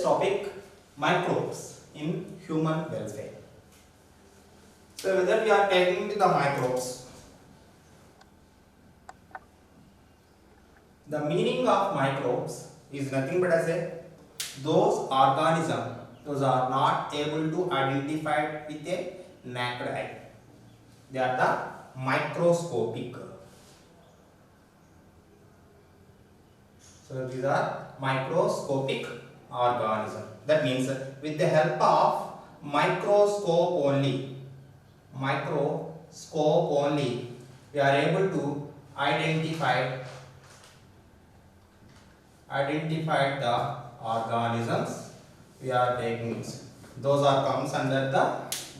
topic microbes in human welfare. So whether we are taking the microbes, the meaning of microbes is nothing but as a those organisms those are not able to identify with a naked eye. They are the microscopic. So these are microscopic organisms. That means with the help of microscope only, we are able to identify the organisms we are taking. Those are comes under the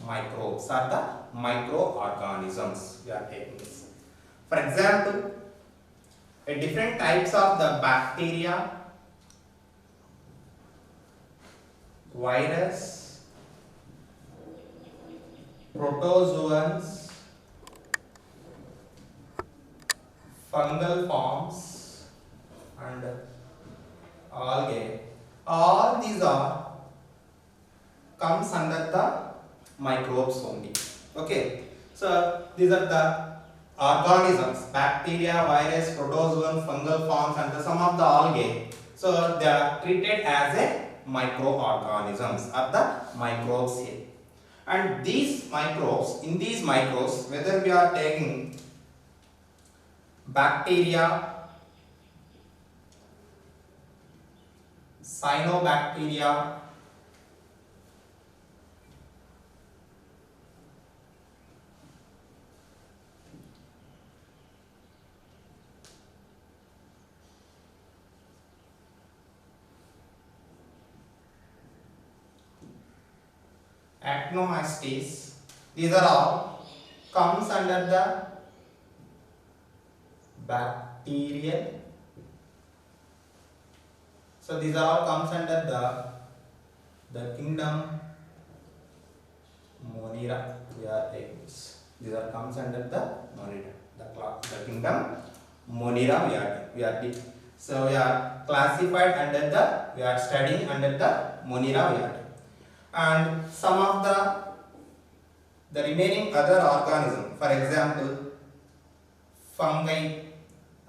microbes or the microorganisms we are taking. For example, different types of the bacteria, virus, protozoans, fungal forms and algae, all these are comes under the microbes only. Okay, so these are the organisms, bacteria, virus, protozoan, fungal forms and some of the algae. So they are treated as a microorganisms or the microbes here. And these microbes, in these microbes, whether we are taking bacteria, cyanobacteria, actinomycetes, these are all comes under the bacterial. So these are all comes under the kingdom Monera. We are taking this. These are comes under the Monera, the kingdom Monera. We are so we are classified under we are studying under the Monera. And some of the remaining other organisms, for example, fungi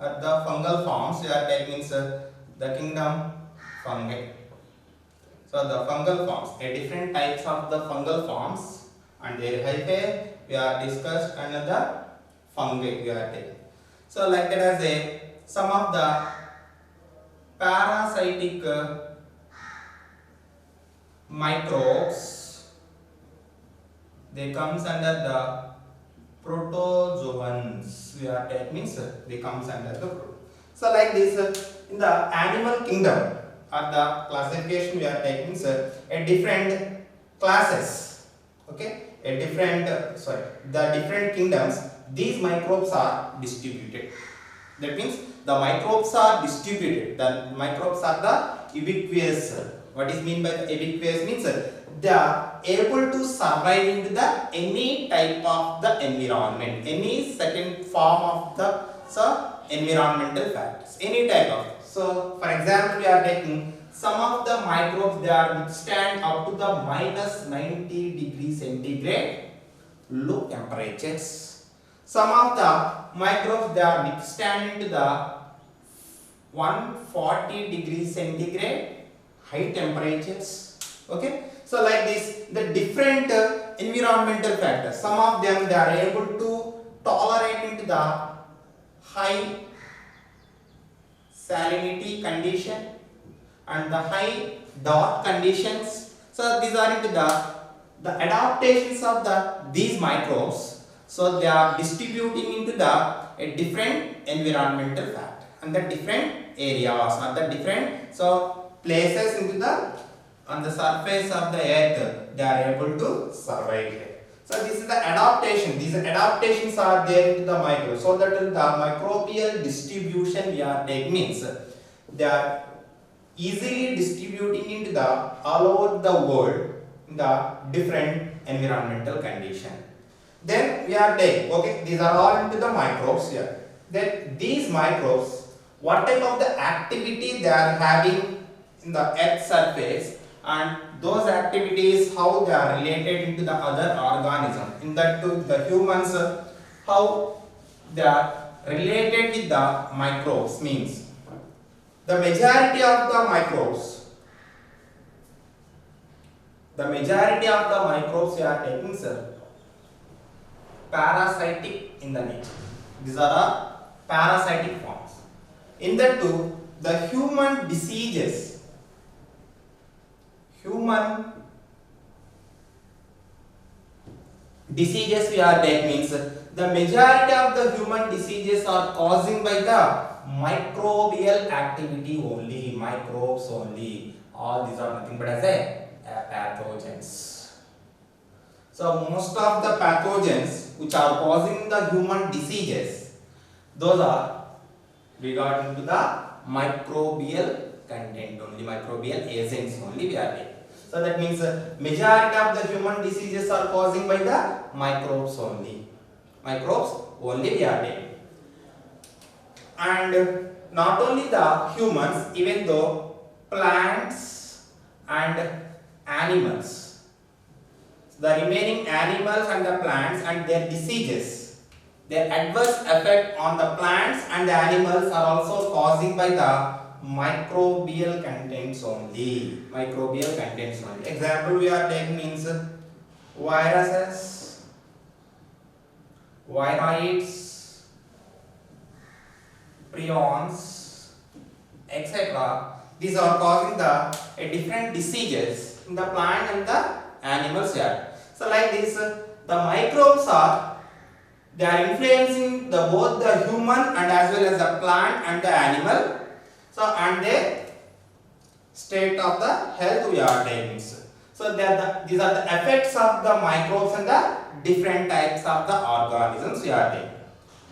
or the fungal forms, we are taking the kingdom fungi. So the fungal forms, different types of the fungal forms and their hyphae we are discussed under the fungi we are taking. So like that as some of the parasitic microbes, they comes under the protozoans we are taking, means they comes under the so like this in the animal kingdom or the classification we are taking a different classes, okay, a different the different kingdoms these microbes are distributed. That means the microbes are distributed, the microbes are the ubiquitous. What is mean by the ubiquitous means they are able to survive in the any type of the environment, any second form of the environmental factors, any type of. So for example, we are taking some of the microbes, they are withstand up to the minus 90 degrees centigrade low temperatures. Some of the microbes, they are withstand into the 140 degrees centigrade high temperatures. Okay, so like this the different environmental factors, some of them they are able to tolerate into the high salinity condition and the high drought conditions. So these are into the adaptations of these microbes. So they are distributing into a different environmental factor and the different areas or the different places into on the surface of the earth, they are able to survive here. So this is the adaptation. These adaptations are there into the microbes. So that the microbial distribution we are taking means they are easily distributing into all over the world in the different environmental condition. Then we are taking, okay, these are all into the microbes here. Then these microbes, what type of the activity they are having in the earth surface and those activities how they are related into the other organism. In that too, the humans how they are related with the microbes means the majority of the microbes we are taking, sir, parasitic in the nature. These are the parasitic forms. In that too, the human diseases we are taking means the majority of the human diseases are causing by the microbial activity only, microbes only. All these are nothing but as a pathogens. So most of the pathogens which are causing the human diseases, those are regarding to the microbial content only, microbial agents only we are taking. So that means majority of the human diseases are causing by the microbes only. Microbes only we are taking. And not only the humans, even though plants and animals, the remaining animals and the plants and their diseases, their adverse effect on the plants and the animals are also causing by the microbial contents only. Microbial contents only. Example we are taking means viruses, viroids, prions, etc. These are causing the different diseases in the plant and the animals here. So like this, the microbes they are influencing both the human and as well as the plant and the animal. So and the state of the health we are taking. So these are the effects of the microbes and the different types of the organisms we are taking.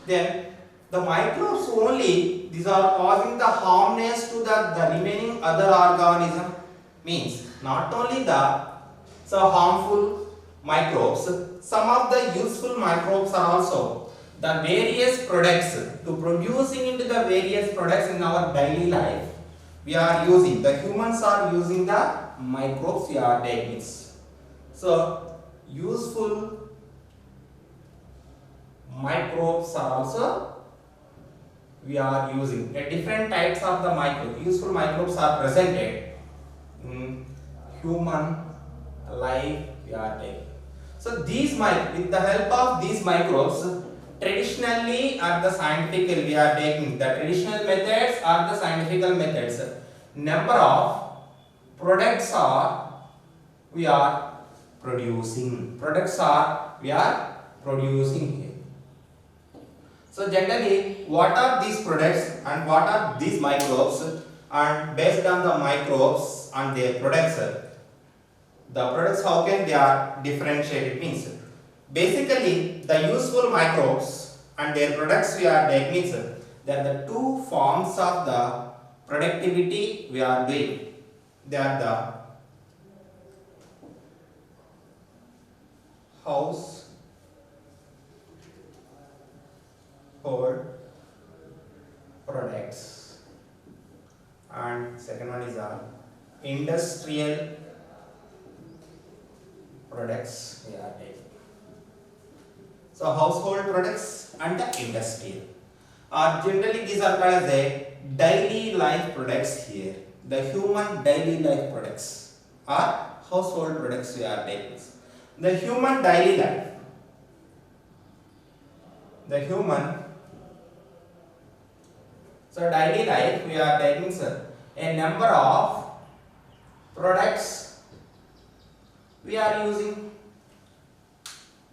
Then the microbes only, these are causing the harmness to the remaining other organism, means not only the harmful microbes, some of the useful microbes are also the various products to producing into the various products in our daily life. We are using, the humans are using the microbes we are taking. So useful microbes are also we are using. Different types of the useful microbes are presented in human life we are taking. So these with the help of these microbes, traditionally or the scientific we are taking, the traditional methods or the scientific methods, number of products are we are producing. Here. So generally, what are these products and what are these microbes, and based on the microbes and their products, the products how can they are differentiated means basically the useful microbes and their products we are taking means they are the two forms of the productivity we are doing. They are the household products, and second one is industrial products we are taking. So household products and the industrial. Generally these are called as the daily life products here. The human daily life products are household products we are taking. The human daily life. So daily life we are taking a number of products we are using.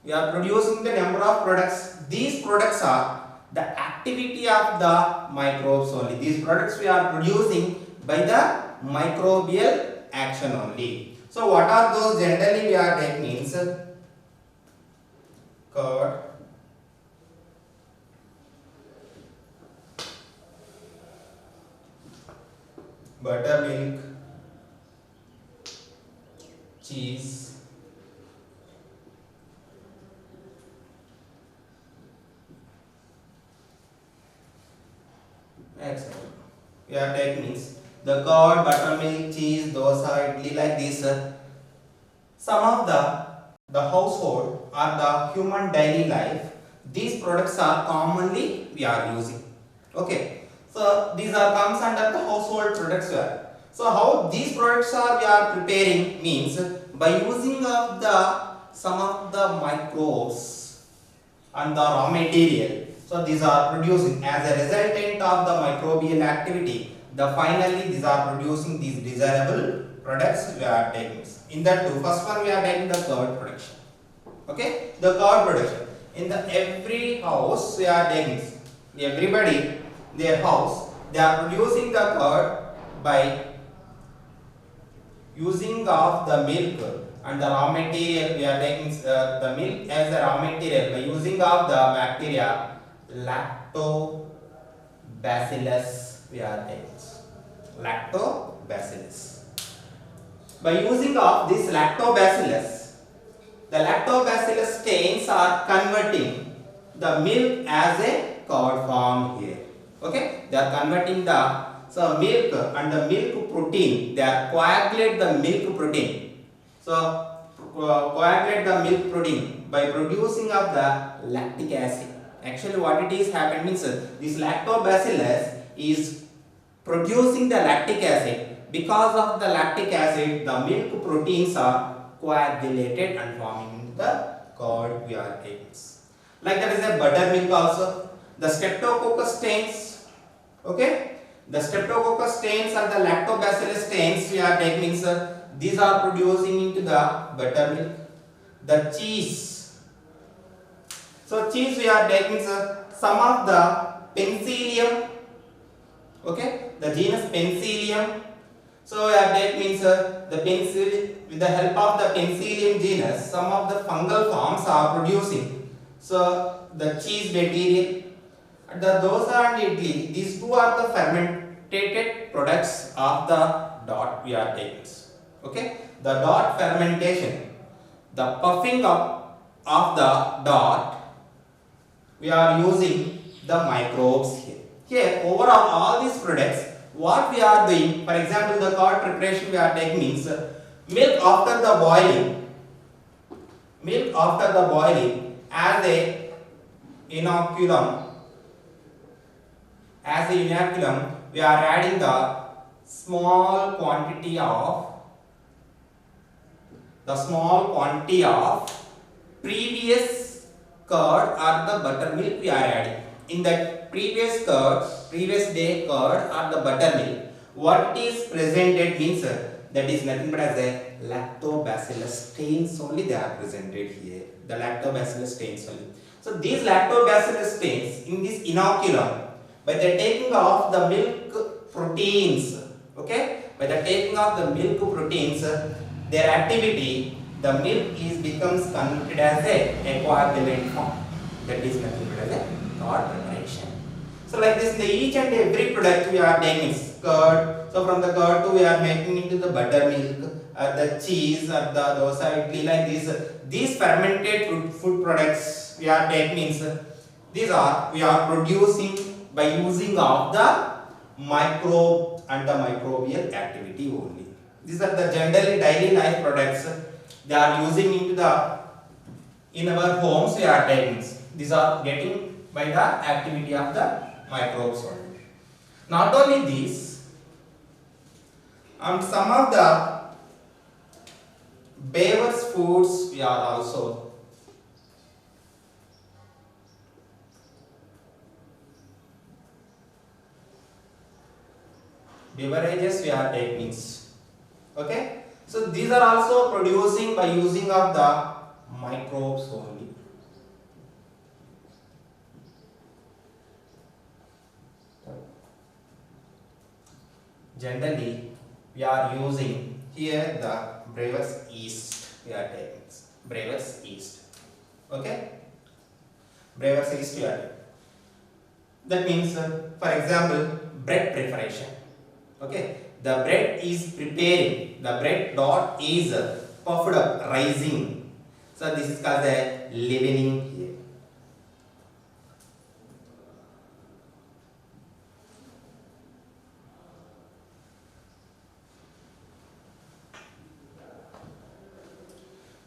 We are producing the number of products. These products are the activity of the microbes only. These products we are producing by the microbial action only. So what are those generally we are taking means curd, buttermilk, cheese, etc. We are taking means the curd, buttermilk, cheese, dosa, idli, like this. Some of the household or the human daily life, these products are commonly we are using. Okay, so these are comes under the household products. So how these products are we are preparing means by using of the some of the microbes and the raw material. So these are producing as a resultant of the microbial activity. The finally these are producing these desirable products we are taking. In that two, first one we are taking the curd production. Okay, the curd production. In the every house we are taking, everybody their house they are producing the curd by using of the milk and the raw material. We are taking the milk as a raw material by using of the bacteria lactobacillus. We are taking lactobacillus. By using of this lactobacillus, the lactobacillus strains are converting the milk as a curd form here. Okay, they are converting the milk and the milk protein. They are coagulate the milk protein. So coagulate the milk protein by producing of the lactic acid. Actually, what it is happening is this lactobacillus is producing the lactic acid. Because of the lactic acid, the milk proteins are coagulated and forming the curd we are taking. Like that is a buttermilk also. The streptococcus strains, okay, the streptococcus strains and the lactobacillus strains we are taking, these are producing into the buttermilk. The cheese, so cheese we are taking, some of the penicillium, okay, the genus penicillium. So we are taking the penicillium, with the help of the penicillium genus, some of the fungal forms are producing. So the cheese material. The dosa and idli, these two are the fermented products of the dot we are taking. Okay, the dot fermentation, the puffing up of the dot, we are using the microbes here. Here, overall, all these products, what we are doing, for example, the curd preparation we are taking means milk after the boiling as a inoculum. As a inoculum, we are adding the small quantity of previous curd or the buttermilk we are adding. In the previous day curd or the buttermilk, what is presented means that is nothing but as a lactobacillus strains only they are presented here. The lactobacillus strains only. So these lactobacillus strains in this inoculum, by the taking of the milk proteins, okay, by the taking of the milk proteins, their activity, the milk becomes converted as a coagulant form. That is nothing but as a curd preparation. So like this, in the each and every product we are taking is curd. So from the curd to we are making into the buttermilk, the cheese, the dosa, idli, like this. These fermented food products we are taking means these are we are producing by using of the microbe and the microbial activity only. These are the generally daily life products they are using into the in our homes we are taking. These are getting by the activity of the microbes only. Not only these, some of the beverage foods we are also beverages we are taking. Okay, so these are also producing by using of the microbes only. Generally, we are using here the brewer's yeast we are taking. Brewer's yeast. Okay, brewer's yeast we are taking. That means, for example, bread preparation. Okay, the bread is preparing, the bread dot is puffed up, rising. So this is called the leavening here.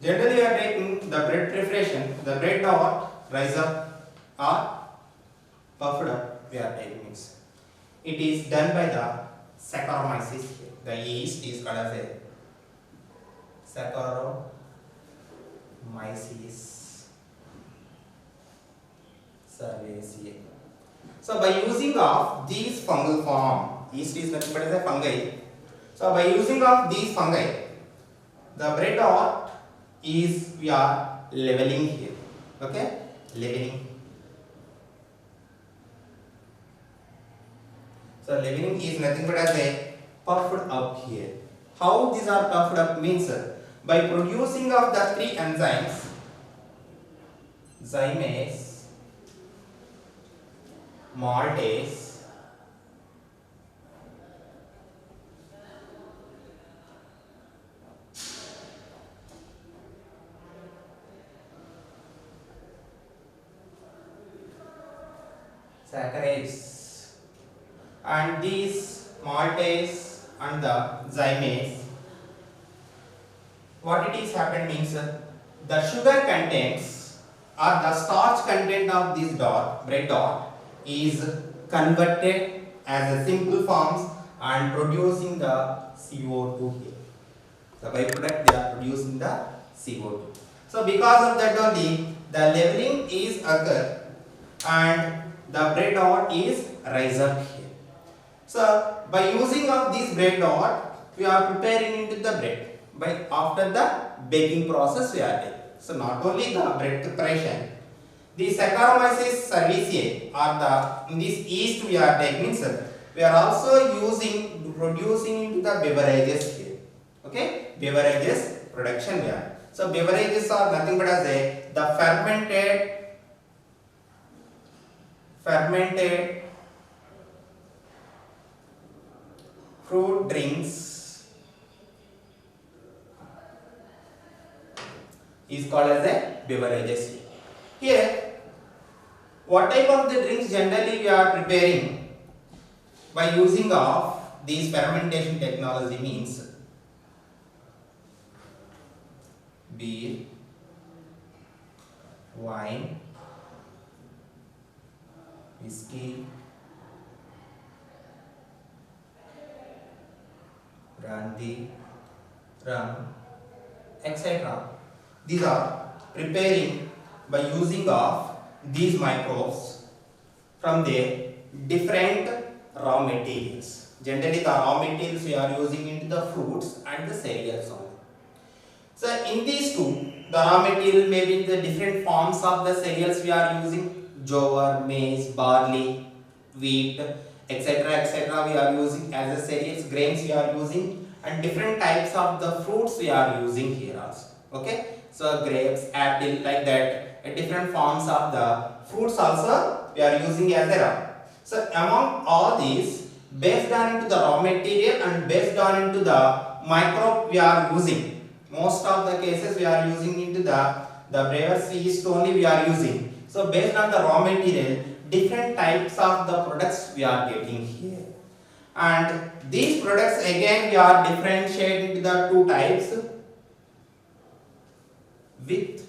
Generally, we are taking the bread preparation, the bread or rise up or puffed up. We are taking it. It is done by the Saccharomyces here. The yeast is called as a Saccharomyces cerevisiae. So by using of these fungal form, yeast is nothing but as a fungi. So by using of these fungi, the bread or is we are leveling here. Okay, leveling. So leveling is nothing but as a puffed up here. How these are puffed up means by producing of the three enzymes, zymase, maltase, saccharase, and these maltase and the zymase, what it is happened means the sugar contents or the starch content of this bread dot is converted as a simple forms and producing the CO2 here. The byproduct they are producing the CO2. So because of that only the leveling is occur and the bread dot is rise up here. So by using of this bread dot we are preparing into the bread. By after the baking process we are taking. So not only the bread preparation, the Saccharomyces cerevisiae or the in this yeast we are taking, we are also using producing into the beverages here. Okay, beverages production we are. So beverages are nothing but as a the fermented fruit drinks is called as a beverages. Here, what type of the drinks generally we are preparing by using of these fermentation technology means beer, wine, whiskey, brandy, rum, etc. These are preparing by using of these microbes from their different raw materials. Generally the raw materials we are using into the fruits and the cereals only. So in these two, the raw material may be the different forms of the cereals we are using, jowar, maize, barley, wheat, etc. we are using as the cereals, grains we are using, and different types of the fruits we are using here also. Okay. So grapes, apple, like that, different forms of the fruits also we are using as a raw. So among all these, based on into the raw material and based on into the microbe we are using. Most of the cases we are using into the brewer's yeast only we are using. So based on the raw material, different types of the products we are getting here. And these products again we are differentiating into the two types. Without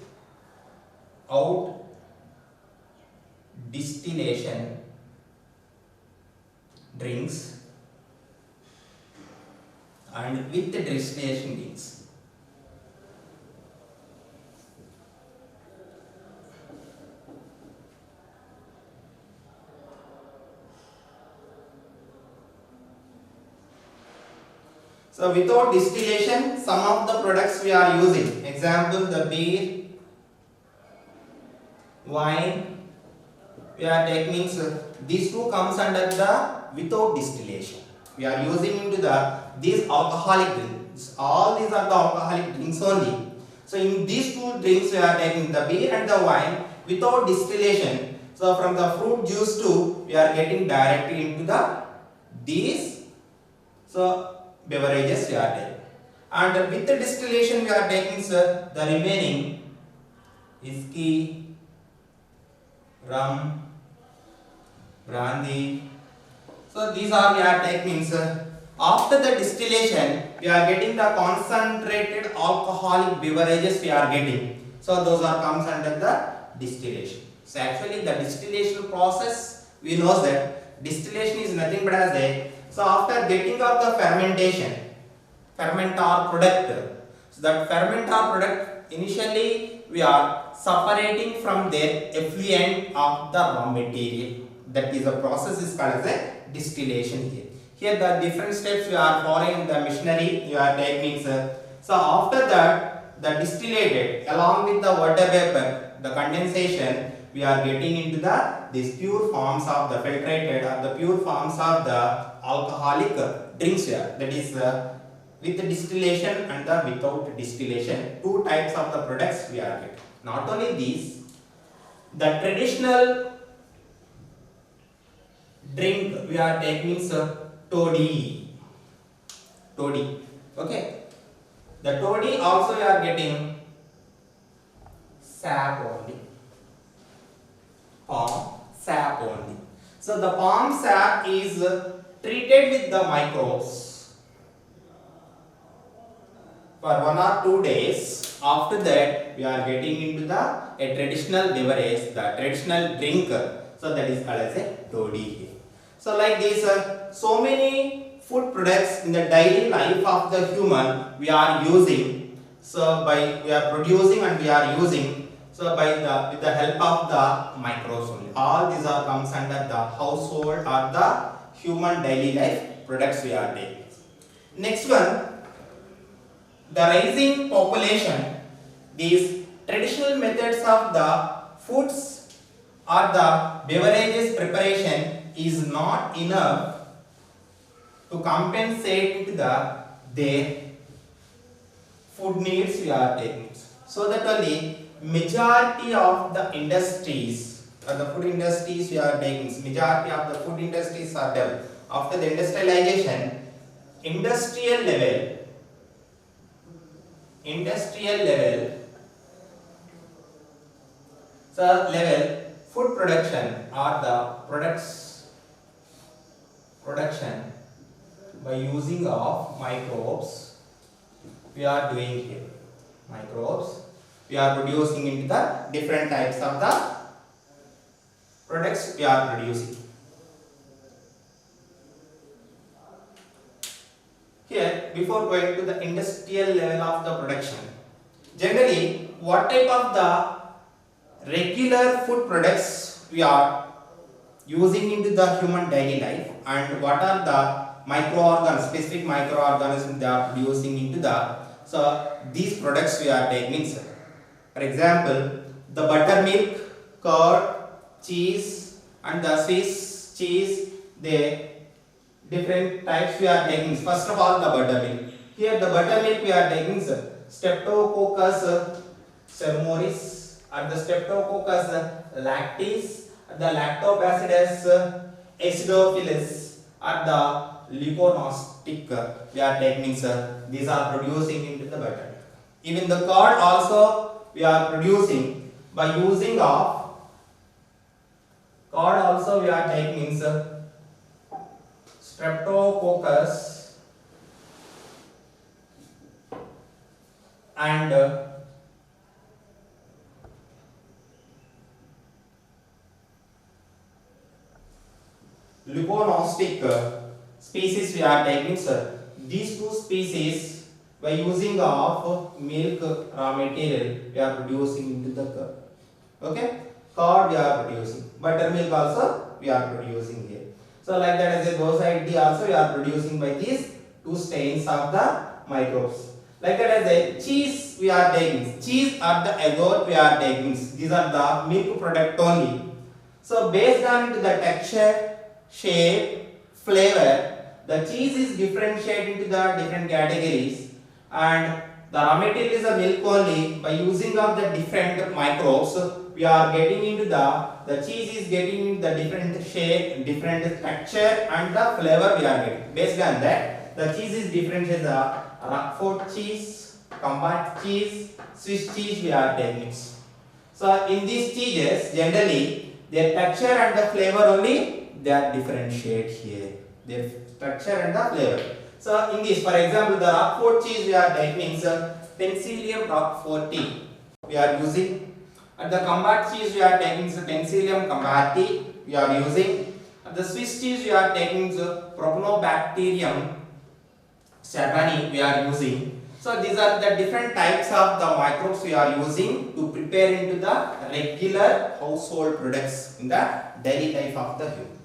distillation drinks and with the distillation drinks. So without distillation, some of the products we are using, example the beer, wine, we are taking, these two comes under the without distillation. We are using into these alcoholic drinks. All these are the alcoholic drinks only. So in these two drinks we are taking the beer and the wine without distillation. So from the fruit juice too, we are getting directly into these beverages we are taking. And with the distillation we are taking the remaining whiskey, rum, brandy. So these are we are taking after the distillation we are getting the concentrated alcohol alcoholic beverages we are getting. So those are comes under the distillation. So actually the distillation process, we know that distillation is nothing but as a, so after getting of the fermentation, ferment or product, so that ferment or product initially we are separating from their effluent of the raw material. That is the process is called as a distillation here. Here the different steps we are following the machinery you are techniques. So after that the distillated along with the water vapor, the condensation, we are getting into the these pure forms of the filtrated or the pure forms of the alcoholic drinks here. That is with the distillation and the without distillation, two types of the products we are getting. Not only these, the traditional drink we are taking is toddy. Okay. The toddy also we are getting sap only. Palm sap only. So the palm sap is treated with the microbes for 1 or 2 days. After that, we are getting into the a traditional beverage, the traditional drink. So that is called as a toddy here. So like this, so many food products in the daily life of the human we are using. So we are producing and we are using. So with the help of the microbes only. All these are comes under the household or the human daily life products we are taking. Next one, the rising population. These traditional methods of the foods or the beverages preparation is not enough to compensate their food needs we are taking. So that only majority of the industries or the food industries we are taking, majority of the food industries are developed after the industrialization. Industrial level food production or the production by using of microbes we are doing here. Microbes we are producing into the different types of the products we are producing. Here, before going to the industrial level of the production, generally what type of the regular food products we are using into the human daily life, and what are the microorganisms, specific microorganisms they are producing into the, so these products we are taking. For example, the buttermilk, curd, cheese and the Swiss cheese, the different types we are taking. First of all, the buttermilk. Here the buttermilk we are taking Streptococcus cerevisiae and the Streptococcus lactis, the Lactobacillus acidophilus and the leuconostoc we are taking. These are producing into the buttermilk. Even the curd also we are producing by using of curd also we are taking Streptococcus and leuconostoc species we are taking. These two species by using of milk raw material we are producing into the curd. Okay, curd we are producing, buttermilk also we are producing here. So like that, as a doside D also we are producing by these two strains of the microbes. Like that, as a cheese we are taking, cheese or the agar we are taking. These are the milk product only. So based on the texture, shape, flavor, the cheese is differentiated into the different categories, and the raw material is a milk only. By using of the different microbes, we are getting into the cheese is getting the different shape, different texture and the flavor we are getting. Based on that, the cheese is differentiated, the Roquefort cheese, Camembert cheese, Swiss cheese we are taking. So in these cheeses, generally their texture and the flavor only they are differentiate here. Their texture and the flavor. So in this, for example, the Roquefort cheese we are taking means Penicillium roqueforti we are using. And the Combat cheese we are taking is Penicillium combati we are using. And the Swiss cheese we are taking is Propionibacterium serrani we are using. So these are the different types of the microbes we are using to prepare into the regular household products in the daily life of the human.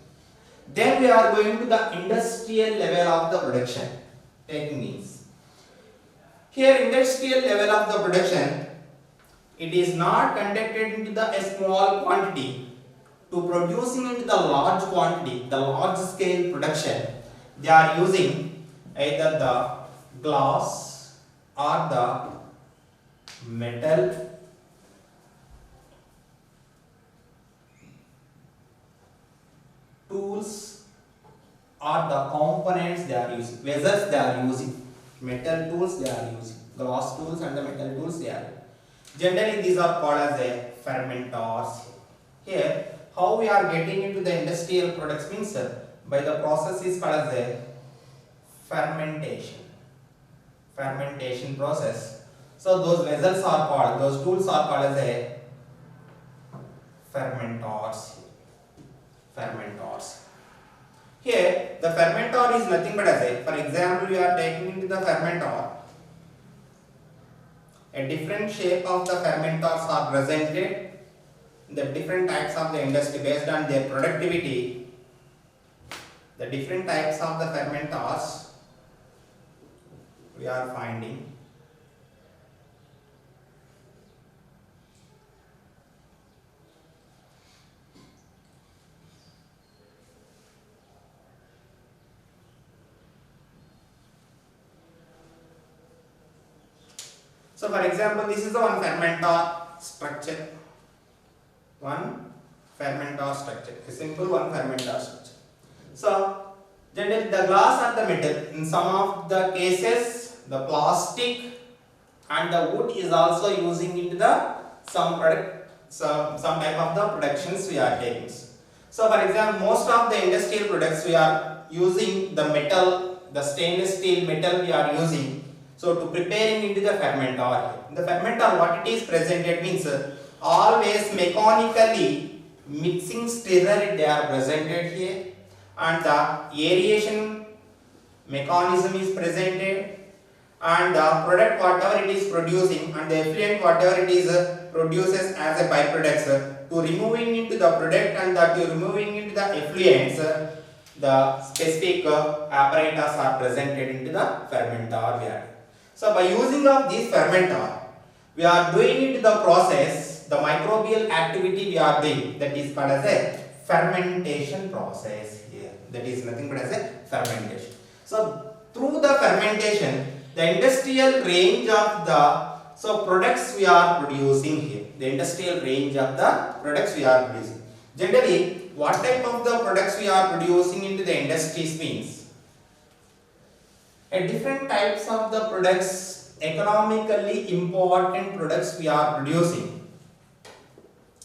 Then we are going to the industrial level of the production. Taking means here industrial level of the production, it is not conducted into the a small quantity to producing into the large quantity, the large scale production. They are using either the glass or the metal tools or the components they are using, vessels they are using, metal tools they are using, glass tools and the metal tools they are. Generally these are called as a fermenters. Here how we are getting into the industrial products means by the process is called as a fermentation. Fermentation process. So those vessels are called, those tools are called as a fermenters. Fermenters. Here the fermenter is nothing but as a, for example, we are taking into the fermenter. A different shape of the fermenters are presented. The different types of the industry based on their productivity. The different types of the fermenters we are finding. So for example, this is the one fermenter structure. One fermenter structure. A simple one fermenter structure. So generally the glass and the metal, in some of the cases the plastic and the wood is also using into the some product, some type of the productions we are taking. So for example, most of the industrial products we are using the metal, the stainless steel metal we are using. So to preparing into the fermenter. In the fermenter what it is presented means always mechanically mixing stirrer they are presented here, and the aeration mechanism is presented, and the product whatever it is producing and the effluent whatever it is produces as a byproduct to removing into the product and that to removing into the effluents, the specific apparatus are presented into the fermenter we are. So by using of this fermenter we are doing into the process the microbial activity we are doing, that is called as a fermentation process here. That is nothing but as a fermentation. So through the fermentation the industrial range of the products we are producing here. The industrial range of the products we are producing. Generally what type of the products we are producing into the industries means a different types of the products, economically important products we are producing.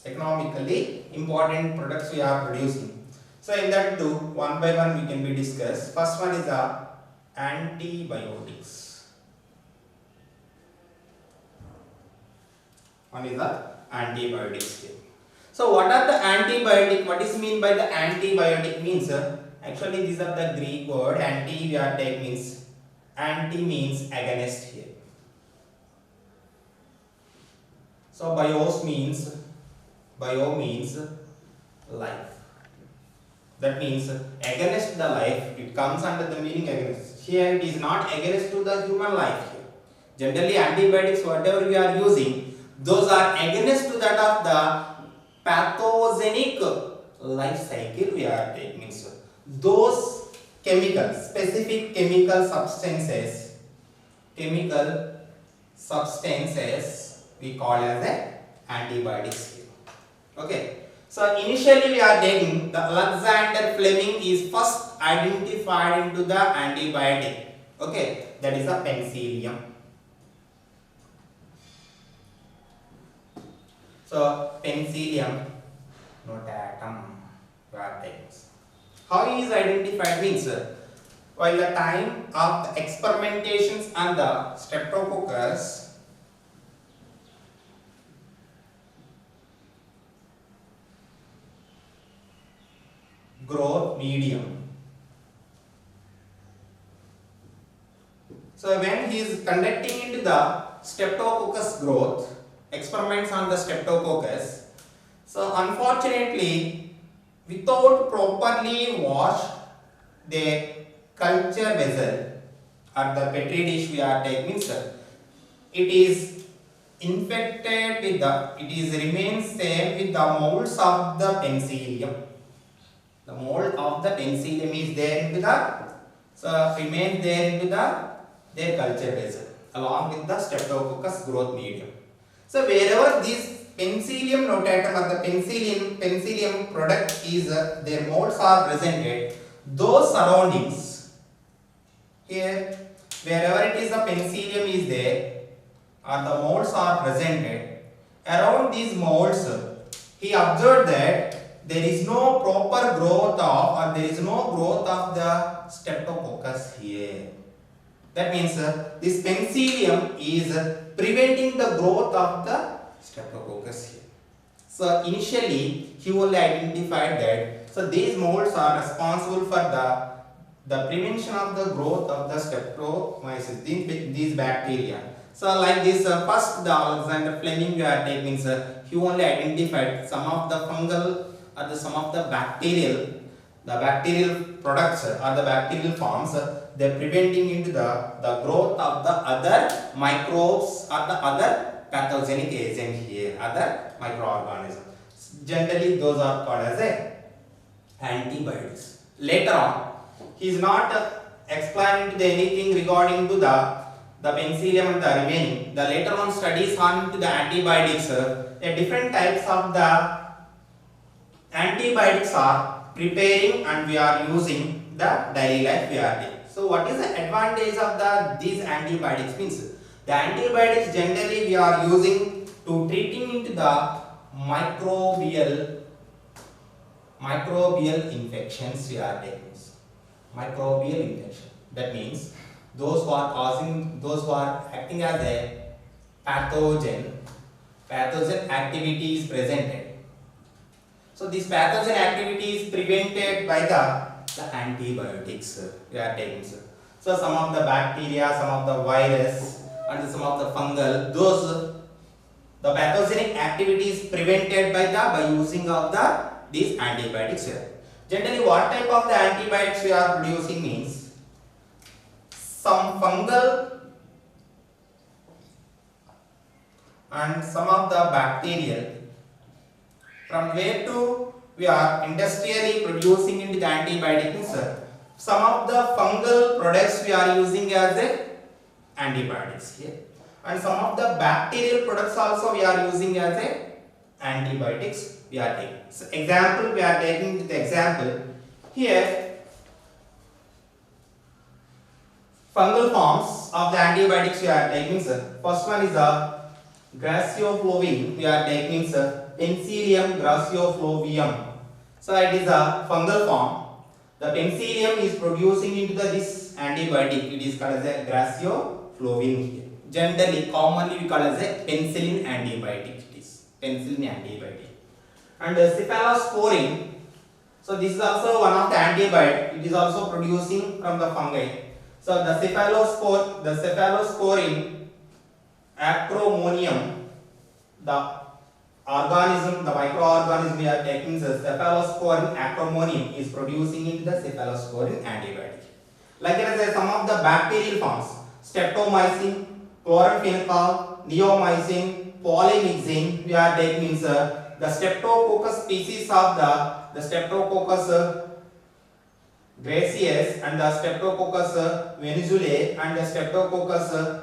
Economically important products we are producing. So in that too, one by one we can be discussed. First one is the antibiotics. One is the antibiotics. So what are the antibiotic? What is mean by the antibiotic means? Actually these are the Greek word. Anti we are taking means anti means against here. So bio means life. That means against the life, it comes under the meaning against. Here it is not against to the human life here. Generally antibiotics whatever we are using, those are against to that of the pathogenic life cycle we are taking. So those chemicals, specific chemical substances we call as a antibiotics here. Okay. So initially we are taking the Alexander Fleming is first identified into the antibiotic. Okay, that is a penicillium. So penicillium notatum we are taking. How he is identified means while the time of the experimentations on the Streptococcus growth medium. So when he is conducting into the Streptococcus growth experiments on the Streptococcus, so unfortunately without properly washed the culture vessel or the petri dish we are taking, sir, it is infected with the, it is remains same with the molds of the penicillium. The mold of the penicillium is there into the, so remains there into the their culture vessel along with the Streptococcus growth medium. So wherever this penicillium notatum or the penicillium product is their molds are presented, those surroundings here wherever it is the penicillium is there or the molds are presented, around these molds he observed that there is no proper growth of or there is no growth of the Streptococcus here. That means this penicillium is preventing the growth of the Streptococcus here. So initially he only identified that so these molds are responsible for the prevention of the growth of the Streptomyces, these bacteria. So like this first the Alexander Fleming we are taking, he only identified some of the fungal or some of the bacterial products or the bacterial forms, they are preventing into the growth of the other microbes or the other pathogenic agent here, other microorganisms. Generally those are called as antibiotics. Later on, he is not explaining anything regarding to the penicillium and the remaining. The later on studies on to the antibiotics, different types of the antibiotics are preparing and we are using the daily life we are taking. So what is the advantage of these antibiotics? Means the antibiotics generally we are using to treating into the microbial infections we are taking. Microbial infection. That means those who are acting as a pathogen activity is presented. So this pathogen activity is prevented by the antibiotics we are taking. So some of the bacteria, some of the virus and some of the fungal, those the pathogenic activity is prevented by using of these antibiotics here. Generally what type of the antibiotics we are producing means some fungal and some of the bacterial. From where to we are industrially producing into the antibiotics, some of the fungal products we are using as antibiotics here, and some of the bacterial products also we are using as antibiotics we are taking. So example we are taking the example here, fungal forms of the antibiotics we are taking. First one is the Gracioflovin we are taking, Penicillium gracioflovium. So it is a fungal form. The penicillium is producing into this antibiotic. It is called as a gracioflovin here. Generally, commonly we call as a penicillin antibiotic. It is penicillin antibiotic. And cephalosporin. So this is also one of the antibiotic. It is also producing from the fungi. So the cephalosporin acromonium, the organism, the microorganism we are taking, the cephalosporin acromonium is producing into the cephalosporin antibiotic. Like as some of the bacterial forms, streptomycin, chloramphenicol, neomycin, polymyxin we are taking the Streptococcus species of the Streptococcus gracilis and the Streptococcus venezuelae and the Streptococcus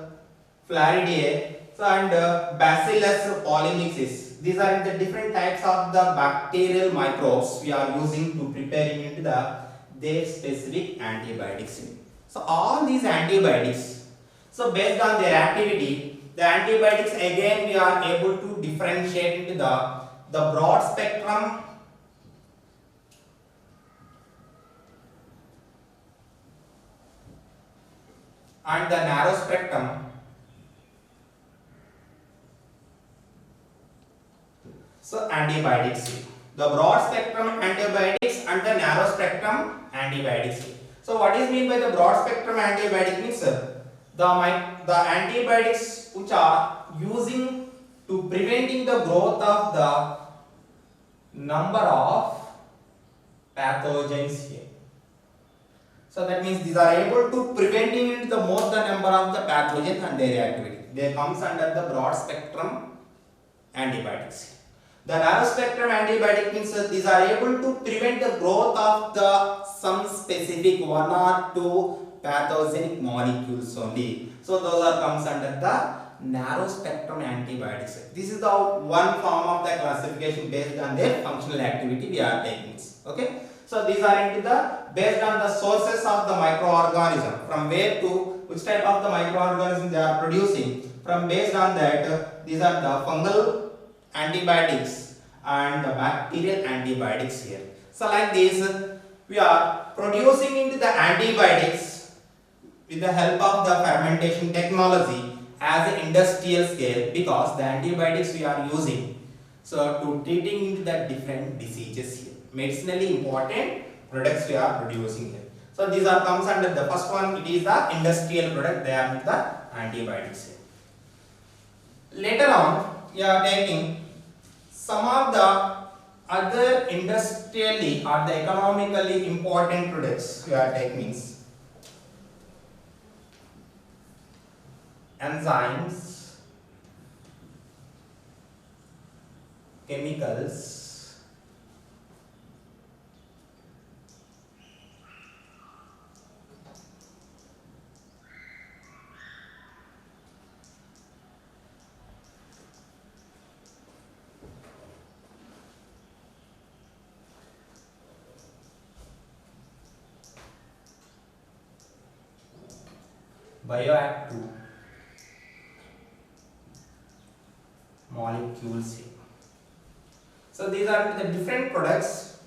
flaridae, so and Bacillus polymyxis. These are the different types of the bacterial microbes we are using to preparing into their specific antibiotics. So all these antibiotics, so based on their activity, the antibiotics again we are able to differentiate into the broad spectrum and the narrow spectrum antibiotics. The broad spectrum antibiotics and the narrow spectrum antibiotics. So what is mean by the broad spectrum antibiotic means the antibiotics which are using to preventing the growth of the number of pathogens here. So that means these are able to preventing the more the number of the pathogens and their activity. They comes under the broad spectrum antibiotics. The narrow spectrum antibiotic means these are able to prevent the growth of the some specific one or two pathogenic molecules only. So those are comes under the narrow spectrum antibiotics. This is the one form of the classification based on their functional activity we are taking. Okay. So these are into the based on the sources of the microorganism, from where to which type of the microorganism they are producing. From based on that, these are the fungal antibiotics and the bacterial antibiotics here. So like this, we are producing into the antibiotics with the help of the fermentation technology as an industrial scale, because the antibiotics we are using so to treating into the different diseases here. Medicinally important products we are producing here. So these are comes under the first one, it is the industrial product, they are the antibiotics here. Later on, we are taking some of the other industrially or the economically important products we are taking means enzymes, chemicals, bioactive molecules here. So these are the different products.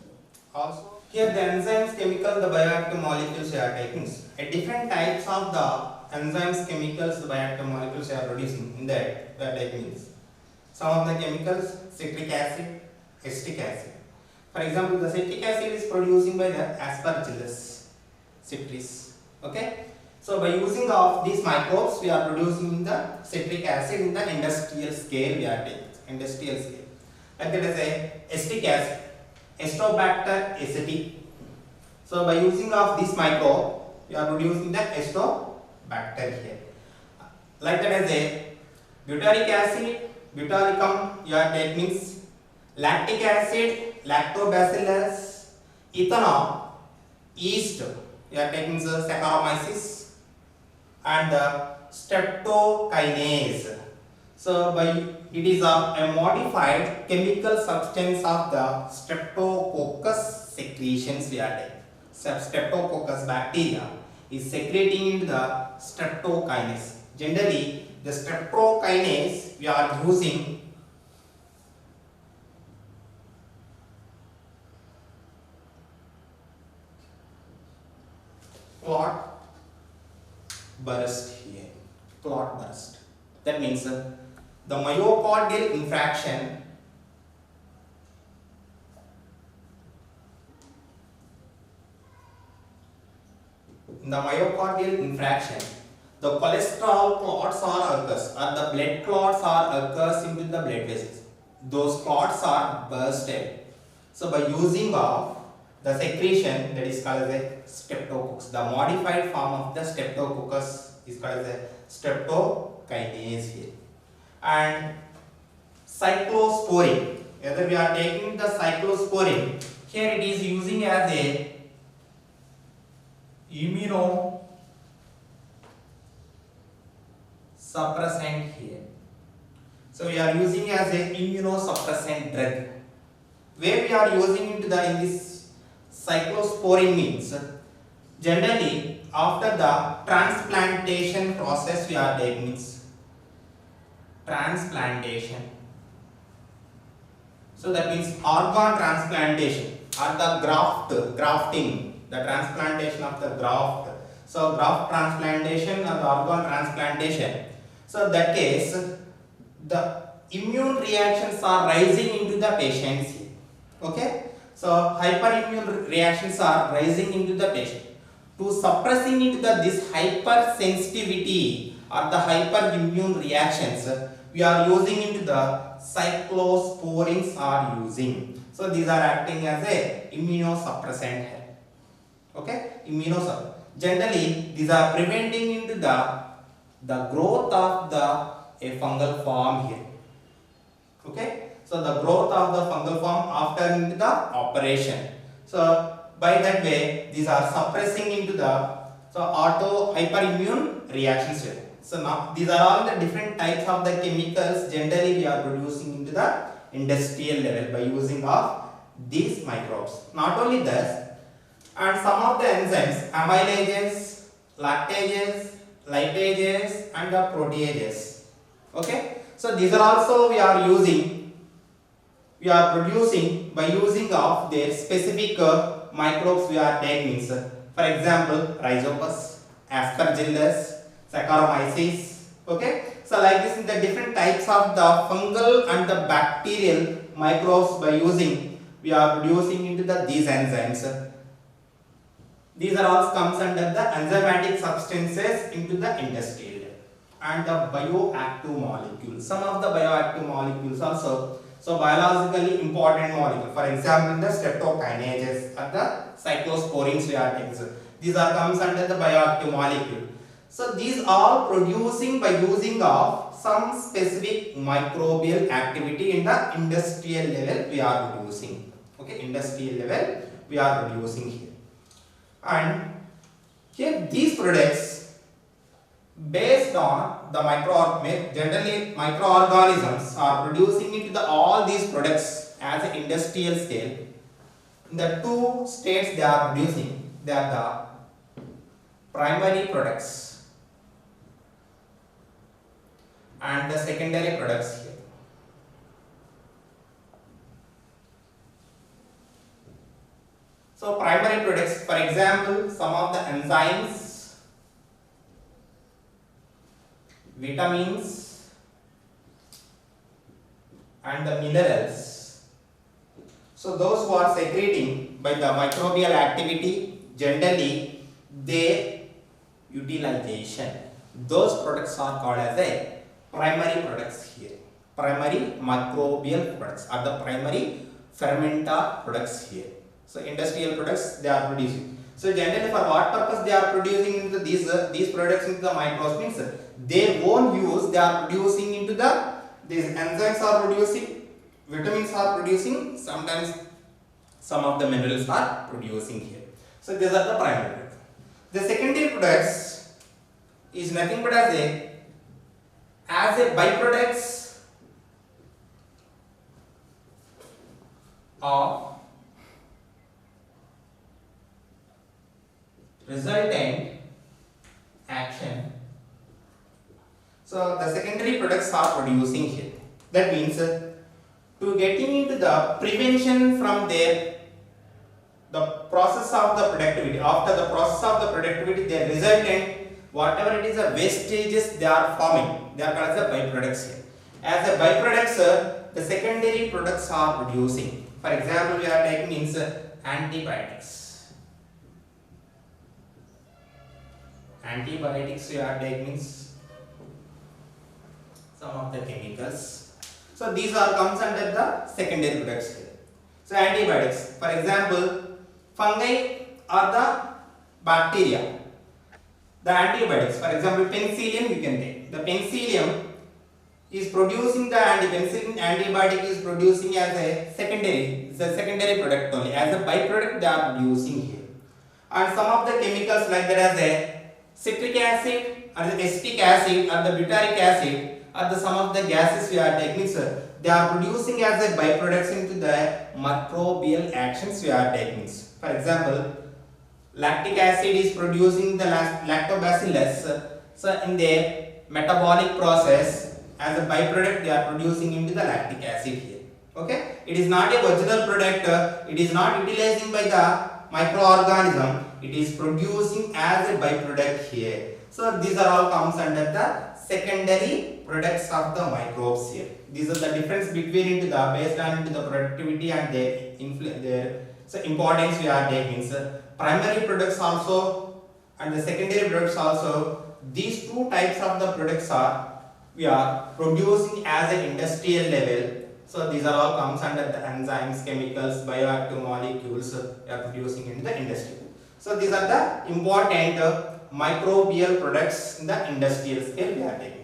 Also here the enzymes, chemicals, the bioactive molecules we are taking. At different types of the enzymes, chemicals, the bioactive molecules we are producing in that we are taking. Some of the chemicals, citric acid, acetic acid. For example, the citric acid is producing by the Aspergillus citris. Okay. So by using of these microbes, we are producing the citric acid in the industrial scale. We are taking industrial scale. Like that is a acetic acid, Estobacter acetic. So by using of this microbe, we are producing the Estobacter here. Like that is a butyric acid, butyricum. You are taking lactic acid, lactobacillus, ethanol, yeast. You are taking the Saccharomyces and the streptokinase. So by it is a modified chemical substance of the Streptococcus secretions we are taking. Streptococcus bacteria is secreting into the streptokinase. Generally, the streptokinase we are using clot burst here. Clot burst. That means the myocardial infraction the cholesterol clots are occurs or the blood clots are occurs into the blood vessels. Those clots are bursted. So by using of the secretion that is called as a streptococcus, the modified form of the streptococcus is called as a streptokinase here. And cyclosporin, whether we are taking the cyclosporin, here it is using as a immunosuppressant here. So we are using as a immunosuppressant drug. Where we are using into the in this cyclosporin means generally after the transplantation process we are taking transplantation. So that means organ transplantation or the grafting, the transplantation of the graft. So graft transplantation or the organ transplantation. So that case, the immune reactions are rising into the patients. Okay. So hyperimmune reactions are rising into the patient. To suppressing into this hypersensitivity or the hyperimmune reactions, we are using into the cyclosporins are using. So these are acting as a immunosuppressant. Okay, immunosuppressant. Generally, these are preventing into the growth of a fungal form here. Okay, so the growth of the fungal form after the operation. So by that way, these are suppressing into the auto hyperimmune reactions here. So now these are all the different types of the chemicals generally we are producing into the industrial level by using of these microbes. Not only this, and some of the enzymes, amylases, lactases, lipases, and the proteases. Okay, so these are also we are producing by using of their specific microbes we are taking. For example, Rhizopus, Aspergillus, Saccharomyces. Okay, so like this, the different types of the fungal and the bacterial microbes by using we are producing into these enzymes. These are all comes under the enzymatic substances into the industrial and the bioactive molecules. Some of the bioactive molecules also, so biologically important molecule. For example, the streptokinases or the cyclosporins we are taking. So these are comes under the bioactive molecule. So these are producing by using of some specific microbial activity in the industrial level we are producing. Okay, industrial level we are producing here. And here these products based on the generally microorganisms are producing into all these products as an industrial scale. In the two states they are producing, they are the primary products and the secondary products here. So primary products, for example, some of the enzymes, vitamins, and the minerals. So those who are secreting by the microbial activity, generally their utilization. Those products are called as a primary products here. Primary microbial products are the primary fermenter products here. So industrial products they are producing. So generally for what purpose they are producing into these products into the microbes means their own use they are producing into these enzymes are producing, vitamins are producing, sometimes some of the minerals are producing here. So these are the primary products. The secondary products is nothing but as a byproducts of resultant action. So the secondary products are producing here. That means to getting into the prevention from the process of the productivity. After the process of the productivity, their resultant whatever it is the wastages they are forming, they are called as the byproducts here. As a byproducts, the secondary products are producing. For example, we are taking means antibiotics. Antibiotics we are taking means some of the chemicals. So these are comes under the secondary products here. So antibiotics, for example, fungi or the bacteria. The antibiotics, for example, penicillium you can take. The penicillium is producing the penicillin antibiotic is producing as a secondary. It's a secondary product only. As a byproduct they are producing here. And some of the chemicals like that as a citric acid or the acetic acid or the butyric acid or the some of the gases we are taking, sir, they are producing as a byproducts into the microbial actions we are taking. For example, lactic acid is producing the lactobacillus. So in their metabolic process, as a byproduct they are producing into the lactic acid here. Okay, it is not a original product. It is not utilizing by the microorganism, it is producing as a byproduct here. So these are all comes under the secondary products of the microbes here. These are the difference between into the based on into the productivity and their so importance we are taking. So primary products also and the secondary products also, these two types of the products are we are producing as an industrial level. So these are all comes under the enzymes, chemicals, bioactive molecules we are producing in the industry. So these are the important microbial products in the industrial scale we are taking.